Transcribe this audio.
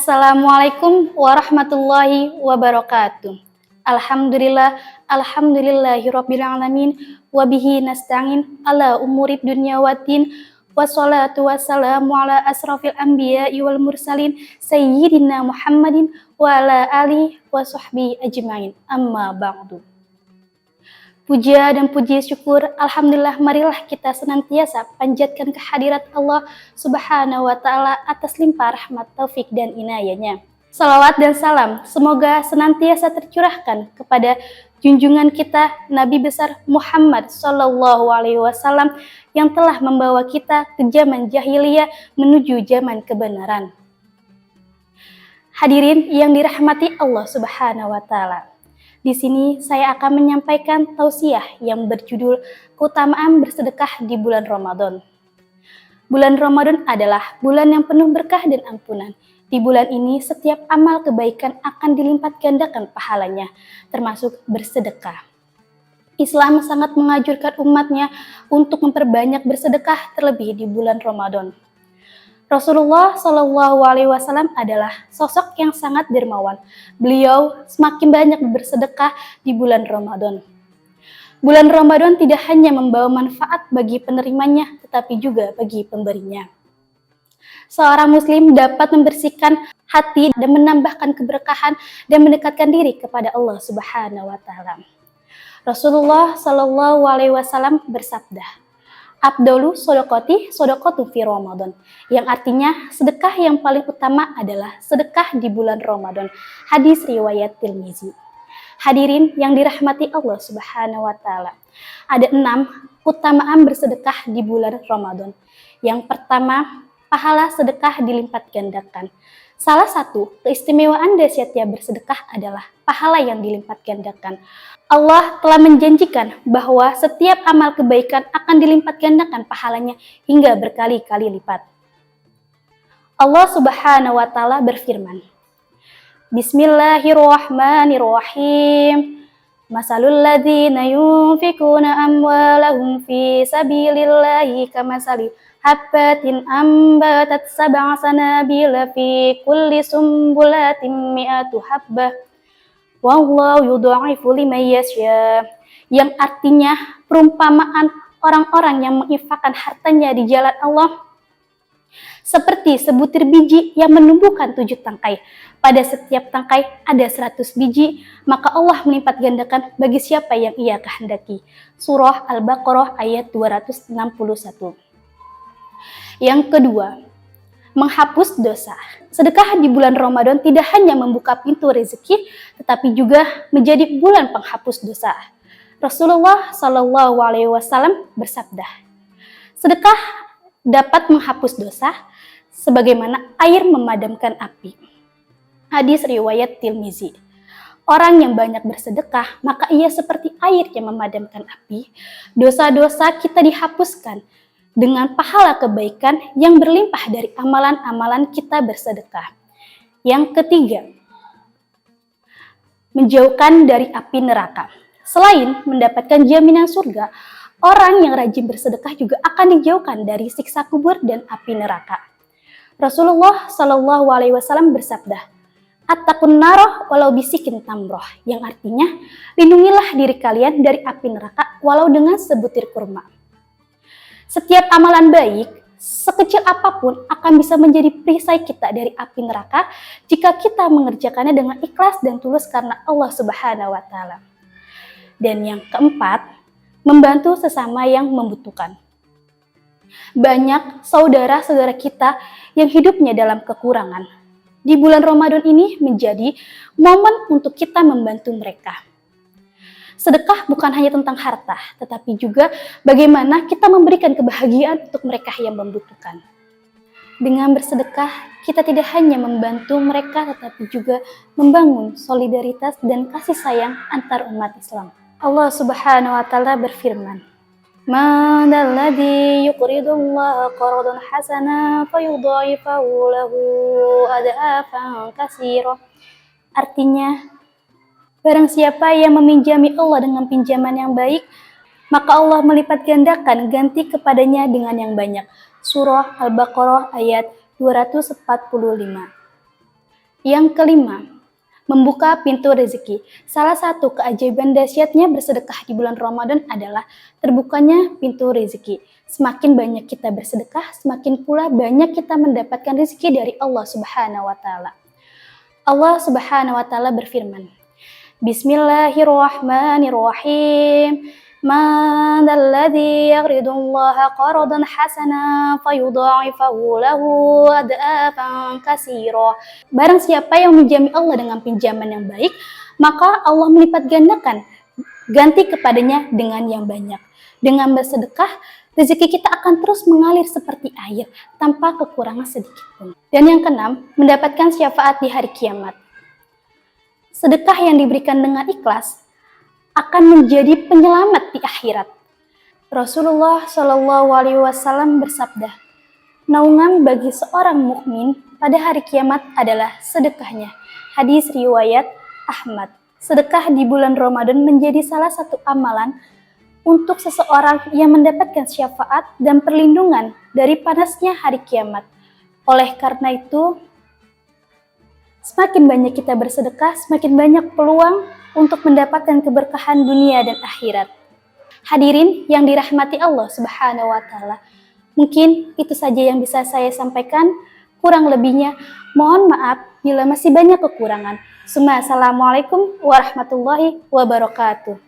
Assalamualaikum warahmatullahi wabarakatuh. Alhamdulillahirabbil alamin wa bihi nasta'in ala umurid dunya waddin wassalatu wassalamu ala asrafil anbiya'i wal mursalin sayyidina Muhammadin wa ala alihi wa sahbihi ajmain. Amma ba'du. Puja dan puji syukur, alhamdulillah, marilah kita senantiasa panjatkan kehadirat Allah Subhanahu wa Ta'ala atas limpah rahmat, taufik dan inayahnya. Salawat dan salam semoga senantiasa tercurahkan kepada junjungan kita Nabi besar Muhammad Sallallahu Alaihi Wasallam yang telah membawa kita ke zaman jahiliyah menuju zaman kebenaran. Hadirin yang dirahmati Allah Subhanahu wa Ta'ala. Di sini saya akan menyampaikan tausiah yang berjudul keutamaan bersedekah di bulan Ramadan. Bulan Ramadan adalah bulan yang penuh berkah dan ampunan. Di bulan ini setiap amal kebaikan akan dilipat gandakan pahalanya, termasuk bersedekah. Islam sangat menganjurkan umatnya untuk memperbanyak bersedekah terlebih di bulan Ramadan. Rasulullah Shallallahu Alaihi Wasallam adalah sosok yang sangat dermawan. Beliau semakin banyak bersedekah di bulan Ramadan. Bulan Ramadan tidak hanya membawa manfaat bagi penerimanya, tetapi juga bagi pemberinya. Seorang muslim dapat membersihkan hati dan menambahkan keberkahan dan mendekatkan diri kepada Allah Subhanahu wa Ta'ala. Rasulullah Shallallahu Alaihi Wasallam bersabda, Abdolu sodokoti sodokotu fi Ramadan, yang artinya sedekah yang paling utama adalah sedekah di bulan Ramadan. Hadis riwayat Tirmizi. Hadirin yang dirahmati Allah Subhanahu wa Ta'ala, ada 6 keutamaan bersedekah di bulan Ramadan. Yang pertama, pahala sedekah dilipat gandakan. Salah satu keistimewaan dahsyatnya bersedekah adalah pahala yang dilipat gandakan. Allah telah menjanjikan bahwa setiap amal kebaikan akan dilipat gandakan pahalanya hingga berkali-kali lipat. Allah Subhanahu wa Ta'ala berfirman, Bismillahirrahmanirrahim. Masalul ladzina yunfikuna amwalahum fi sabilillahi kamasali habbatin ambatat sab'a sanabila fi kulli sumbulatin mi'atu habbah wallahu yudha'ifu liman yasha, yang artinya perumpamaan orang-orang yang menginfakkan hartanya di jalan Allah seperti sebutir biji yang menumbuhkan 7 tangkai. Pada setiap tangkai ada 100 biji, maka Allah melipat gandakan bagi siapa yang ia kehendaki. Surah Al-Baqarah ayat 261. Yang kedua, menghapus dosa. Sedekah di bulan Ramadan tidak hanya membuka pintu rezeki, tetapi juga menjadi bulan penghapus dosa. Rasulullah Shallallahu Alaihi Wasallam bersabda, sedekah dapat menghapus dosa sebagaimana air memadamkan api. Hadis riwayat Tirmizi. Orang yang banyak bersedekah, maka ia seperti air yang memadamkan api. Dosa-dosa kita dihapuskan dengan pahala kebaikan yang berlimpah dari amalan-amalan kita bersedekah. Yang ketiga, menjauhkan dari api neraka. Selain mendapatkan jaminan surga, orang yang rajin bersedekah juga akan dijauhkan dari siksa kubur dan api neraka. Rasulullah Shallallahu Alaihi Wasallam bersabda, Attaqun naroh walau bisikin tamroh, yang artinya lindungilah diri kalian dari api neraka walau dengan sebutir kurma. Setiap amalan baik, sekecil apapun, akan bisa menjadi perisai kita dari api neraka jika kita mengerjakannya dengan ikhlas dan tulus karena Allah Subhanahu wa Ta'ala. Dan yang keempat, membantu sesama yang membutuhkan. Banyak saudara-saudara kita yang hidupnya dalam kekurangan. Di bulan Ramadan ini menjadi momen untuk kita membantu mereka. Sedekah bukan hanya tentang harta, tetapi juga bagaimana kita memberikan kebahagiaan untuk mereka yang membutuhkan. Dengan bersedekah, kita tidak hanya membantu mereka, tetapi juga membangun solidaritas dan kasih sayang antar umat Islam. Allah Subhanahu wa Ta'ala berfirman, Man dalladzi yuqridullaha qardan hasana fayudha'ifahu lahu ad'afan katsira. Artinya, barang siapa yang meminjami Allah dengan pinjaman yang baik, maka Allah melipat gandakan ganti kepadanya dengan yang banyak. Surah Al-Baqarah ayat 245. Yang kelima, membuka pintu rezeki. Salah satu keajaiban dahsyatnya bersedekah di bulan Ramadan adalah terbukanya pintu rezeki. Semakin banyak kita bersedekah, semakin pula banyak kita mendapatkan rezeki dari Allah Subhanahu wa taala. Allah Subhanahu wa taala berfirman, Bismillahirrahmanirrahim. Man dzalladzi yaqridullaha qardan hasanan fayudha'ifahu lahu ad'afan katsira. Barang siapa yang meminjami Allah dengan pinjaman yang baik, maka Allah melipat gandakan ganti kepadanya dengan yang banyak. Dengan bersedekah, rezeki kita akan terus mengalir seperti air tanpa kekurangan sedikit pun. Dan yang keenam, mendapatkan syafaat di hari kiamat. Sedekah yang diberikan dengan ikhlas akan menjadi penyelamat di akhirat. Rasulullah Shallallahu Alaihi Wasallam bersabda, naungan bagi seorang mukmin pada hari kiamat adalah sedekahnya. Hadis riwayat Ahmad. Sedekah di bulan Ramadan menjadi salah satu amalan untuk seseorang yang mendapatkan syafaat dan perlindungan dari panasnya hari kiamat. Oleh karena itu, semakin banyak kita bersedekah, semakin banyak peluang untuk mendapatkan keberkahan dunia dan akhirat. Hadirin yang dirahmati Allah Subhanahu wa taala, mungkin itu saja yang bisa saya sampaikan. Kurang lebihnya, mohon maaf bila masih banyak kekurangan. Assalamualaikum warahmatullahi wabarakatuh.